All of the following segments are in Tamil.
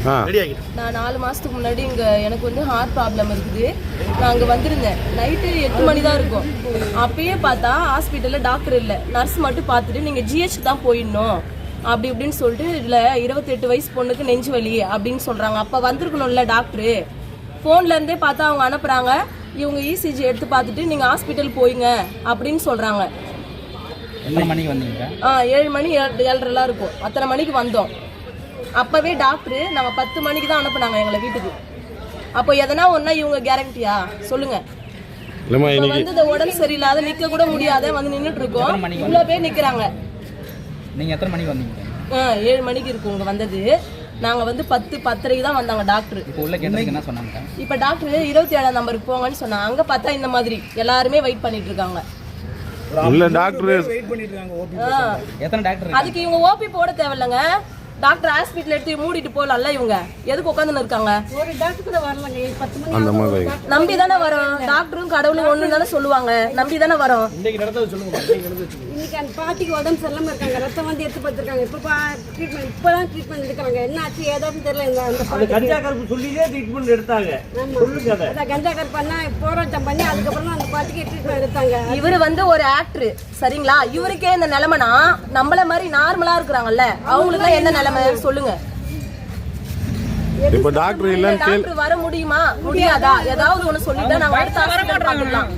நான் 4 மாதத்துக்கு முன்னாடி இங்கே எனக்கு வந்து ஹார்ட் ப்ராப்ளம் இருக்குது. நான் அங்கே வந்திருந்தேன். நைட்டு 8 மணி தான் இருக்கும். அப்பயே பார்த்தா ஹாஸ்பிட்டலில் டாக்டர் இல்லை, நர்ஸ் மட்டும் பார்த்துட்டு நீங்கள் ஜிஹெச் தான் போயிடணும் அப்படி இப்படின்னு சொல்லிட்டு இதில் 28 வயசு பொண்ணுக்கு நெஞ்சு வலி அப்படின்னு சொல்கிறாங்க. அப்போ வந்திருக்கணும்ல டாக்டரு. ஃபோன்லேருந்தே பார்த்தா அவங்க அனுப்புகிறாங்க, இவங்க இசிஜி எடுத்து பார்த்துட்டு நீங்கள் ஹாஸ்பிட்டல் போயிங்க அப்படின்னு சொல்கிறாங்க. 7 மணிக்கு வந்தீங்க? 7 மணி 7:30 இருக்கும். அத்தனை மணிக்கு வந்தோம். அப்பவே டாக்டரு நாங்கள் 10 மணிக்கு தான் அனுப்புனாங்க எங்களை வீட்டுக்கு. அப்போ எதனா ஒன்றா இவங்க கேரண்டியா சொல்லுங்க? வந்து உடம்பு சரியில்லாத நிற்க கூட முடியாத வந்து நின்றுட்டு இருக்கோம். இவ்வளோ பேர் நிற்கிறாங்க. நீங்கள் எத்தனை மணிக்கு வந்தீங்க? 7 மணிக்கு இருக்கும் இங்கே வந்தது. நாங்கள் வந்து 10-10:30 தான் வந்தாங்க டாக்டர். இப்போ உள்ள கேட்டதுக்கு என்ன சொன்னாங்க? இப்போ டாக்டர் 27ஆம் நம்பருக்கு போங்கன்னு சொன்னாங்க. அங்கே பார்த்தா இந்த மாதிரி எல்லாருமே வெயிட் பண்ணிட்டு இருக்காங்க. அதுக்கு இவங்க ஓபி போட தேவையில்லைங்க. டாக்டர் ஹாஸ்பிட்டல் எடுத்து மூடிட்டு போகலாம்ல. இவங்க எதுக்கு உட்காந்துன்னு இருக்காங்க? ஒரு டாக்டர் கூட வரலங்க. 10 மணி நம்பி தானே வரோம். டாக்டரும் கடவுளும் ஒன்று தானே சொல்லுவாங்க. நம்பி தானே வரோம். இன்னைக்கு அந்த பாட்டிக்கு உடம்பு சரியில்லாம இருக்காங்க. ரத்தம் வந்து எடுத்து பார்த்துருக்காங்க. இப்பதான் ட்ரீட்மெண்ட் எடுக்கிறாங்க. என்ன ஆச்சு ஏதாவது தெரியல. கஞ்சா கருப்பு சொல்லியே ட்ரீட்மெண்ட் எடுத்தாங்க. கஞ்சா கருப்பு பண்ணா போராட்டம் பண்ணி அதுக்கப்புறம் அந்த பாட்டிக்கு ட்ரீட்மெண்ட் எடுத்தாங்க. இவரு வந்து ஒரு ஆக்டர் சரிங்களா? இவருக்கே இந்த நிலைமைனா நம்மள மாதிரி நார்மலா இருக்கிறாங்கல்ல, அவங்களுக்கு என்ன நிலைமை சொல்லுங்க? இப்ப டாக்டர் இல்ல, டாக்டர் வர முடியுமா முடியாதா? ஏதாவது ஒண்ணு சொல்லிட்டா நாங்க அடுத்த ஹாஸ்பிடல் பார்த்துக்கலாம்.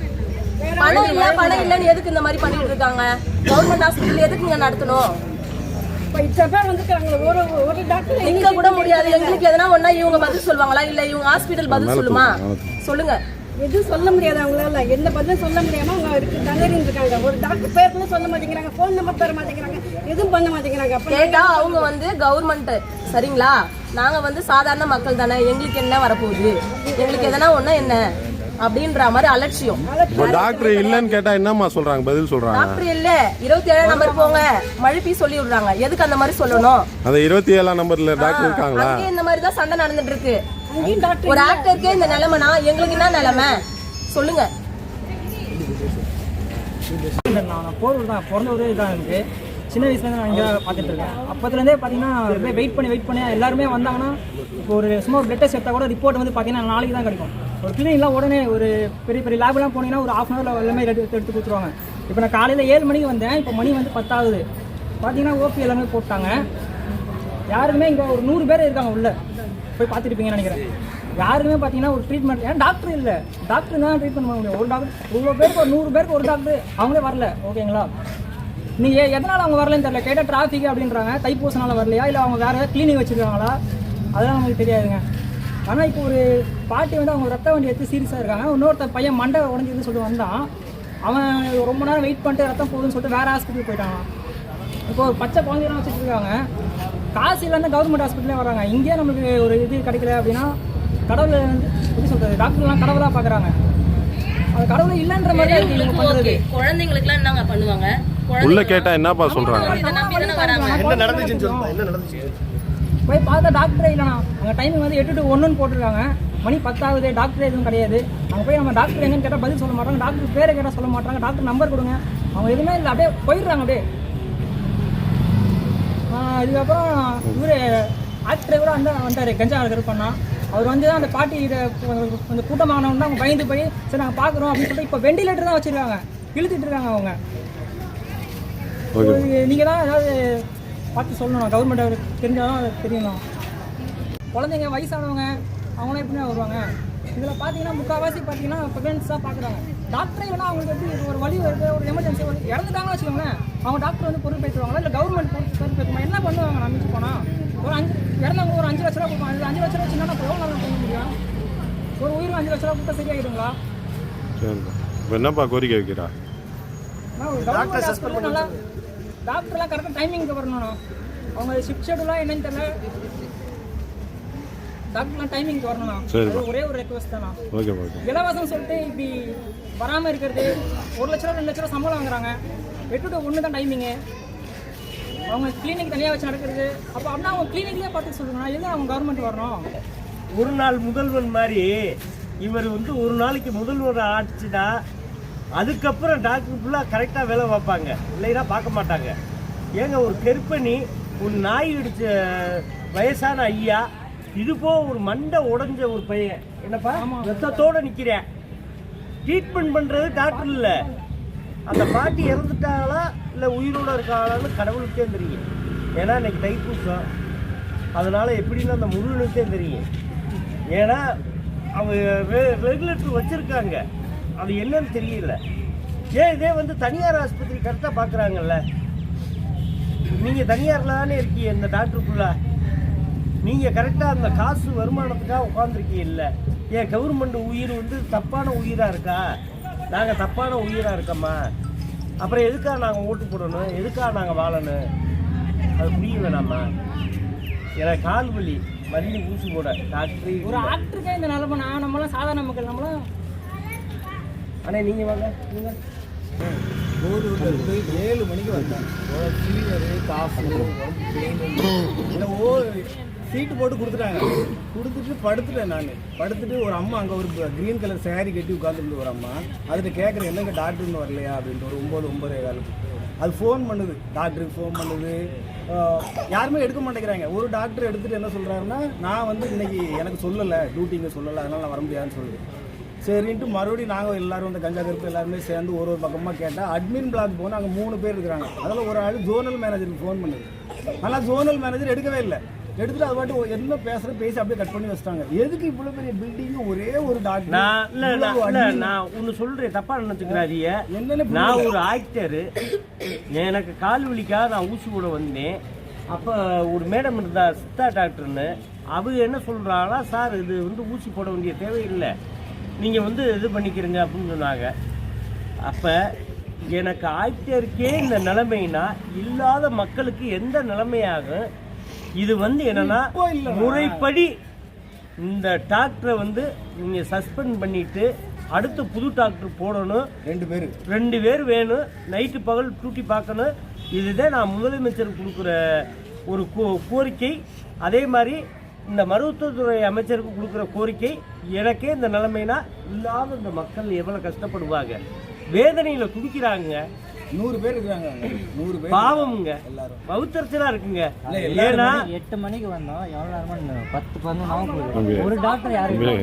பணம் இல்லன்னு எதுக்கு இந்த மாதிரி பண்ணிட்டு இருக்காங்க? கவர்மெண்ட் ஹாஸ்பிடல் எதுக்குங்க நடத்தணும்? ஒரு டாக்டர் இங்க கூட முடியாது. எங்களுக்கு எதனா ஒண்ணா இவங்க பதில் சொல்லுவாங்களா? இல்ல இவங்க ஹாஸ்பிடல் பதில் சொல்லுமா? சொல்லுங்க. எதுவும் சொல்ல முடியாது அவங்களால. எந்த பதிலும் சொல்ல முடியாம அவங்க திணறின்னு இருக்காங்க. ஒரு டாக்டர் பேர் கூட சொல்ல மாட்டேங்கிறாங்க, போன் நம்பர் தர மாட்டேங்கிறாங்க, எதுவும் பண்ண மாட்டேங்கிறாங்க. கேட்டா அவங்க வந்து கவர்மெண்ட் சரிங்களா, நாங்க வந்து சாதாரண மக்கள் தானே, எங்களுக்கு என்ன வரப்போகுது, எங்களுக்கு எதனா ஒண்ணா என்ன அப்படின்ற மாதிரி அலட்சியம். டாக்டர் இல்லன்னு கேட்டா என்னமா சொல்றாங்க? பதில் சொல்றாங்க டாக்டர் இல்ல, 27ஆம் நம்பர் போங்க மழுப்பி சொல்லி விடுறாங்க. எதுக்கு அந்த மாதிரி சொல்லணும்? அந்த 27ஆம் நம்பர்ல டாக்டர் இருக்காங்களா? அங்கே இந்த மாதிரி தான் சண்டை நடந்துட்டு இருக்கு. ஒரு ஆக்டருக்கே இந்த நிலைமைனா எங்களுக்கு என்ன நிலைமை சொல்லுங்க? நான் போர் தான் பிறந்த ஒரு இதாக இருக்குது. சின்ன வயசுலேருந்து நான் இங்கே பார்த்துட்டு இருக்கேன். அப்போத்துலேருந்தே பார்த்தீங்கன்னா வெயிட் பண்ணி எல்லாருமே வந்தாங்கன்னா இப்போ ஒரு சும்மா ஒரு பிளட் டெஸ்ட் எடுத்தால் கூட ரிப்போர்ட் வந்து பார்த்தீங்கன்னா நாளைக்கு தான் கிடைக்கும். ஒரு கிளினிக்லாம் உடனே ஒரு பெரிய லேப்லாம் போனீங்கன்னா ஒரு ½ ஹவரில் எல்லாமே எடுத்து கொடுத்துருவாங்க. இப்போ நான் காலையில் 7 மணிக்கு வந்தேன். இப்போ மணி வந்து 10 ஆகுது. பார்த்தீங்கன்னா ஓபி எல்லாமே போட்டாங்க. யாருக்குமே இங்கே ஒரு 100 பேர் இருக்காங்க உள்ளே போய் பார்த்துருப்பீங்கன்னு நினைக்கிறேன். யாருக்குமே பார்த்தீங்கன்னா ஒரு ட்ரீட்மெண்ட், ஏன்னா டாக்டர் இல்லை, டாக்டர் தான் ட்ரீட்மெண்ட் பண்ண முடியும். ஒரு டாக்டர் இவ்வளோ பேருக்கு ஒரு 100 பேருக்கு ஒரு டாக்டர் அவங்களே வரல. ஓகேங்களா? நீங்கள் எதனால் அவங்க வரலன்னு தெரியல. கேட்டால் டிராஃபிக் அப்படின்றாங்க. தைப்பூசனால வரலையா இல்லை அவங்க வேறு ஏதாவது கிளினிக் வச்சுருக்காங்களா அதெல்லாம் நமக்கு தெரியாதுங்க. ஆனால் இப்போ ஒரு பாட்டி வந்து அவங்க ரத்த வண்டி எடுத்து சீரியஸாக இருக்காங்க. இன்னொருத்த பையன் மண்டை உடஞ்சிதுன்னு சொல்லிட்டு வந்தான். அவன் ரொம்ப நேரம் வெயிட் பண்ணிட்டு ரத்தம் போகுதுன்னு சொல்லிட்டு வேறு ஹாஸ்பிட்டல் போயிட்டாங்க. இப்போ ஒரு பச்சை குழந்தைலாம் வச்சுட்டு இருக்காங்க. காசு இல்லைன்னா கவர்மெண்ட் ஹாஸ்பிட்டலே வராங்க. இங்கேயே நமக்கு ஒரு இது கிடைக்கல அப்படின்னா கடவுளை வந்து எப்படி சொல்கிறது, டாக்டர்லாம் கடவுளாக பார்க்குறாங்க. அது கடவுள் இல்லைன்ற மாதிரி பண்ணுறது. குழந்தைங்களுக்குலாம் என்னங்க பண்ணுவாங்க? உள்ள கேட்டா என்னப்பா சொல்றாங்க? போய் பார்த்தா டாக்டரே இல்லைண்ணா. அங்கே டைமிங் வந்து 8 to 1 போட்டிருக்காங்க. மணி 10 ஆகுது, டாக்டர் எதுவும் கிடையாது. அங்கே போய் நம்ம டாக்டர் எங்கன்னு கேட்டால் பதில் சொல்ல மாட்டாங்க. டாக்டர் பேரை கேட்டால் சொல்ல மாட்டாங்க. டாக்டர் நம்பர் கொடுங்க, அவங்க எதுவுமே இல்லை, அப்படியே போயிடுறாங்க. அப்படியே இதுக்கப்புறம் இவர் ஆக்டர் கூட வந்தார், கஞ்சா கருப்பு பண்ணா. அவர் வந்து தான் அந்த பாட்டி கொஞ்சம் கூட்டமானவங்க அவங்க பயந்து போய் சரி நாங்கள் பார்க்குறோம் அப்படின்னு சொல்லிட்டு இப்போ வெண்டிலேட்டர் தான் வச்சுருக்காங்க, இழுத்துட்டு இருக்காங்க அவங்க. நீங்கள் தான் ஏதாவது பார்த்து சொல்லணும். கவர்மெண்ட் அவருக்கு தெரிஞ்சாலும் அது தெரியணும். குழந்தைங்க வயசானவங்க அவங்களாம் எப்படின்னா வருவாங்க. இதில் பார்த்தீங்கன்னா முக்கால்வாசி பார்த்தீங்கன்னா ப்ரெக்னன்ஸ் தான் பார்க்குறாங்க. டாக்டரே வேணா அவங்களுக்கு எப்படி ஒரு வழி வருது, ஒரு எமர்ஜென்சி இறந்துட்டாங்கன்னு வச்சுக்கோங்களேன், அவங்க டாக்டர் வந்து பொருள் பேசுவாங்களா இல்லை கவர்மெண்ட் பொருள் பேசுவாங்க? என்ன பண்ணுவாங்க? நான் மிச்சு போனால் ஒரு இறந்தவங்க ஒரு 5 லட்ச ரூபா கொடுப்பாங்க. 5 லட்ச ரூபா வச்சுன்னா எவ்வளோ நாள் பண்ண முடியும்? ஒரு உயிர் 5 லட்ச ரூபா கொடுத்தா சரியாகிடுங்களா? என்னப்பா கோரிக்கை வைக்கிறா? கவர்மெண்ட் ஹாஸ்பிட்டல் நல்லா டாக்டர்லாம் கரெக்டாக டைமிங்க்கு வரணும். அவங்க ஷிஃப்ட் ஷெடியூலாக என்னன்னு தெரியல, டாக்டர்லாம் டைமிங்க்கு வரணும். ஒரே ஒரு ரெக்வஸ்ட் தானா? இலவசம் சொல்லிட்டு இப்படி வராமல் இருக்கிறது. 1 லட்ச ரூபா 2 லட்ச ரூபா சம்பளம் வாங்குறாங்க. 8 to 1 தான் டைமிங்கு. அவங்க கிளினிக் தனியாக வச்சு நடக்கிறது. அப்போ அப்படின்னா அவங்க கிளினிக்லேயே பார்த்து சொல்லுங்கண்ணா, எதுவும் அவங்க கவர்மெண்ட் வரணும்? ஒரு நாள் முதல்வர் மாதிரி இவர் வந்து ஒரு நாளைக்கு முதல்வர் ஆச்சுன்னா அதுக்கப்புறம் டாக்டர் ஃபுல்லாக கரெக்டாக வேலை பார்ப்பாங்க, இல்லைன்னா பார்க்க மாட்டாங்க. ஏங்க ஒரு கெர்ப்பணி ஒரு நாய் அடித்த வயசான ஐயா இது போ ஒரு மண்டை உடைஞ்ச ஒரு பையன் என்னப்பா ரத்தத்தோட நிக்கிறேன். ட்ரீட்மெண்ட் பண்றது டாக்டர் இல்ல, அந்த பாட்டி இறந்துட்டாங்களா இல்ல உயிரோட இருக்காங்களான்னு கடவுளுக்கே தெரியும். ஏன்னா இன்னைக்கு தைப்பூசம், அதனால எப்படின்னு அந்த முருகனுக்கே தெரியும். ஏன்னா அவங்க ரெகுலேட்டர் வச்சிருக்காங்க, அது என்னன்னு தெரியல. ஏன் இதே வந்து தனியார் ஆஸ்பத்திரி கரெக்டாக பார்க்குறாங்கல்ல, நீங்கள் தனியாரில் தானே இருக்கீங்க இந்த டாக்டருக்குள்ள, நீங்கள் கரெக்டாக அந்த காசு வருமானத்துக்காக உட்காந்துருக்கீங்க இல்லை. ஏன் கவர்மெண்ட் உயிர் வந்து தப்பான உயிராக இருக்கா? நாங்கள் தப்பான உயிராக இருக்கோம்மா, அப்புறம் எதுக்காக நாங்கள் ஓட்டு போடணும், எதுக்காக நாங்கள் வாழணும்? அது புரிய வேணாமா? எனக்கு கால் வலி மருந்து ஊசி போட டாக்டர் ஒரு ஆக்டருக்கே இந்த நிலைமை, நம்மளாம் சாதாரண மக்கள் நம்மளாம். ஆனால் நீங்கள் வாங்க நீங்கள் கோதூர்லேருந்து 7 மணிக்கு வந்தேன். ஃபீவரு, காஃபு, சீட்டு போட்டு கொடுத்துட்டாங்க. கொடுத்துட்டு படுத்துட்டேன். நான் படுத்துட்டு ஒரு அம்மா அங்கே ஒரு க்ரீன் கலர் சேரீ கட்டி உட்காந்துருந்து ஒரு அம்மா அதில் கேட்குறேன், என்னங்க டாக்டர்னு வரலையா அப்படின்ட்டு. ஒரு 9-9:15 அது ஃபோன் பண்ணுது, டாக்டருக்கு ஃபோன் பண்ணுது, யாருமே எடுக்க மாட்டேங்கிறாங்க. ஒரு டாக்டர் எடுத்துகிட்டு என்ன சொல்கிறாருன்னா, நான் வந்து இன்னைக்கு எனக்கு சொல்லலை, டியூட்டிங்க சொல்லலை, அதனால் நான் வர முடியாதுன்னு சொல்லுது. சரின்ட்டு மறுபடியும் நாங்கள் எல்லோரும் வந்து கஞ்சா கருப்பு எல்லாருமே சேர்ந்து ஒரு பக்கமாக கேட்டால் அட்மின் பிளாக் போனால் அங்கே 3 பேர் இருக்கிறாங்க. அதில் ஒரு ஆள் ஜோனல் மேனேஜருக்கு ஃபோன் பண்ணுது. ஆனால் ஜோனல் மேனேஜர் எடுக்கவே இல்லை. எடுத்துட்டு அது பாட்டு என்ன பேசி அப்படியே கட் பண்ணி வச்சிட்டாங்க. எதுக்கு இவ்வளோ பெரிய பில்டிங் ஒரே ஒரு டாக்டர்? நான் ஒன்று சொல்கிறேன், தப்பா நினச்சிக்கிறாதிய. நான் ஒரு ஆக்டரு, எனக்கு கால் வலிக்காக நான் ஊசி போட வந்தேன். அப்போ ஒரு மேடம் இருந்தா சித்தா டாக்டர்னு, அவங்க என்ன சொல்கிறாங்களா, சார் இது வந்து ஊசி போட வேண்டிய தேவையில்லை, நீங்கள் வந்து இது பண்ணிக்கிறீங்க அப்படின்னு சொன்னாங்க. அப்போ எனக்கு ஆக்டருக்கே இந்த நிலைமைனா இல்லாத மக்களுக்கு எந்த நிலைமையாகும்? இது வந்து என்னன்னா முறைப்படி இந்த டாக்டரை வந்து நீங்கள் சஸ்பெண்ட் பண்ணிட்டு அடுத்து புது டாக்டர் போடணும். 2 பேர் வேணும், நைட்டு பகல் டியூட்டி பார்க்கணும். இதுதான் நான் முதலமைச்சருக்கு கொடுக்குற ஒரு கோரிக்கை. அதே மாதிரி இந்த மருத்துவத்துறை அமைச்சருக்கு கொடுக்குற கோரிக்கை. எனக்கே இந்த நிலைமைனா இல்லாத இந்த மக்கள் எவ்வளோ கஷ்டப்படுவாங்க, வேதனையில் துடிக்கிறாங்க. 100 பேர் இருக்கிறாங்க. 100 பேர் பாவம்ங்க, பௌத்தர்ச்சலா இருக்குங்க. ஏன்னா 8 மணிக்கு வந்தோம், எவ்வளவு நேரம் 10-11 ஒரு டாக்டர்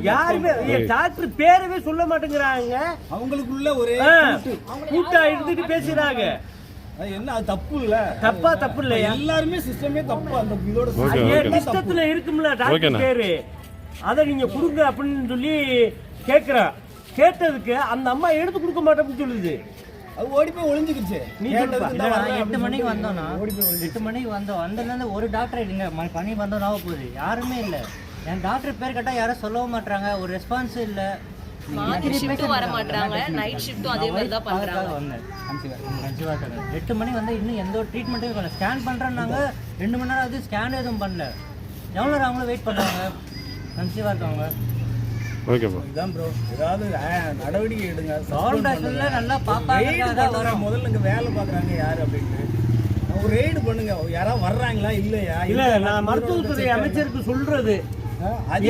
யாருமே டாக்டர் பேரவே சொல்ல மாட்டேங்கிறாங்க. அவங்களுக்குள்ள ஒரே கூட்டா எடுத்துட்டு பேசுறாங்க. என்ன அது தப்பு இல்ல? தப்பு இல்லையா? எல்லாருமே சிஸ்டமே தப்பு. அந்த இதோட சிஸ்டத்துல இருக்கும்ல டாக்டர் பேரு, அதை நீங்க கொடுங்க அப்படின்னு சொல்லி கேட்கிறேன். கேட்டதுக்கு அந்த அம்மா எடுத்து கொடுக்க மாட்டேன்னு சொல்லுது. அது ஓடி போய் ஒளிஞ்சுக்கிச்சு. நீ 8 மணிக்கு வந்தோம்னா 8 மணிக்கு வந்தோம், வந்ததுலேருந்து ஒரு டாக்டர் இல்லைங்க, பண்ணி வந்தோம் ஆக போகுது, யாருமே இல்லை. என் டாக்டர் பேர் கேட்டால் யாரும் சொல்லவும் மாட்டாங்க, ஒரு ரெஸ்பான்ஸ் இல்லை. மார்னிங் ஷிஃப்ட்டும் வர மாட்டாங்க, நைட் ஷிஃப்ட்டும் அதே மாதிரி தான் பண்றாங்க. 8 மணி வந்து இன்னும் எந்த ஒரு ட்ரீட்மெண்ட்டும் இல்லை. ஸ்கேன் பண்ணுறேன்னாங்க, 2 மணி நேரம் ஆகுது, ஸ்கேன் எதுவும் பண்ணல. எவ்வளோ நேரம் அவங்களும் வெயிட் பண்ணுறாங்க, கன்சீவாக இருக்கவங்க. ஓகேப்பா, இதான் ப்ரோ, ஏதாவது நடவடிக்கை எடுங்க. கவர்மெண்ட் நல்லா பாப்பாங்க. முதல்ல இங்கே வேலை பார்க்குறாங்க யார் அப்படின்ட்டு ஒரு ரெய்டு பண்ணுங்க. யாராவது வர்றாங்களா இல்லையா? இல்ல, நான் மருத்துவத்துறை அமைச்சருக்கு சொல்றது,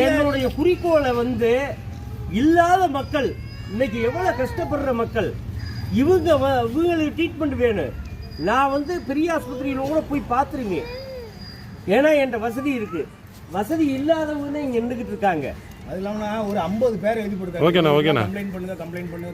என்னுடைய குறிக்கோளை வந்து இல்லாத மக்கள், இன்னைக்கு எவ்வளவு கஷ்டப்படுற மக்கள், இவங்களுக்கு ட்ரீட்மெண்ட் வேணும். நான் வந்து பெரிய ஆஸ்பத்திரியில கூட போய் பார்த்துருங்க. ஏன்னா என்கிட்ட வசதி இருக்கு. வசதி இல்லாதவங்க இங்க இருந்துகிட்டு இருக்காங்க. அது இல்லாமல் ஒரு 50 பேர் எழுதி போட்டுருக்காங்க. ஓகேண்ணா, கம்ப்ளைண்ட் பண்ணுங்க.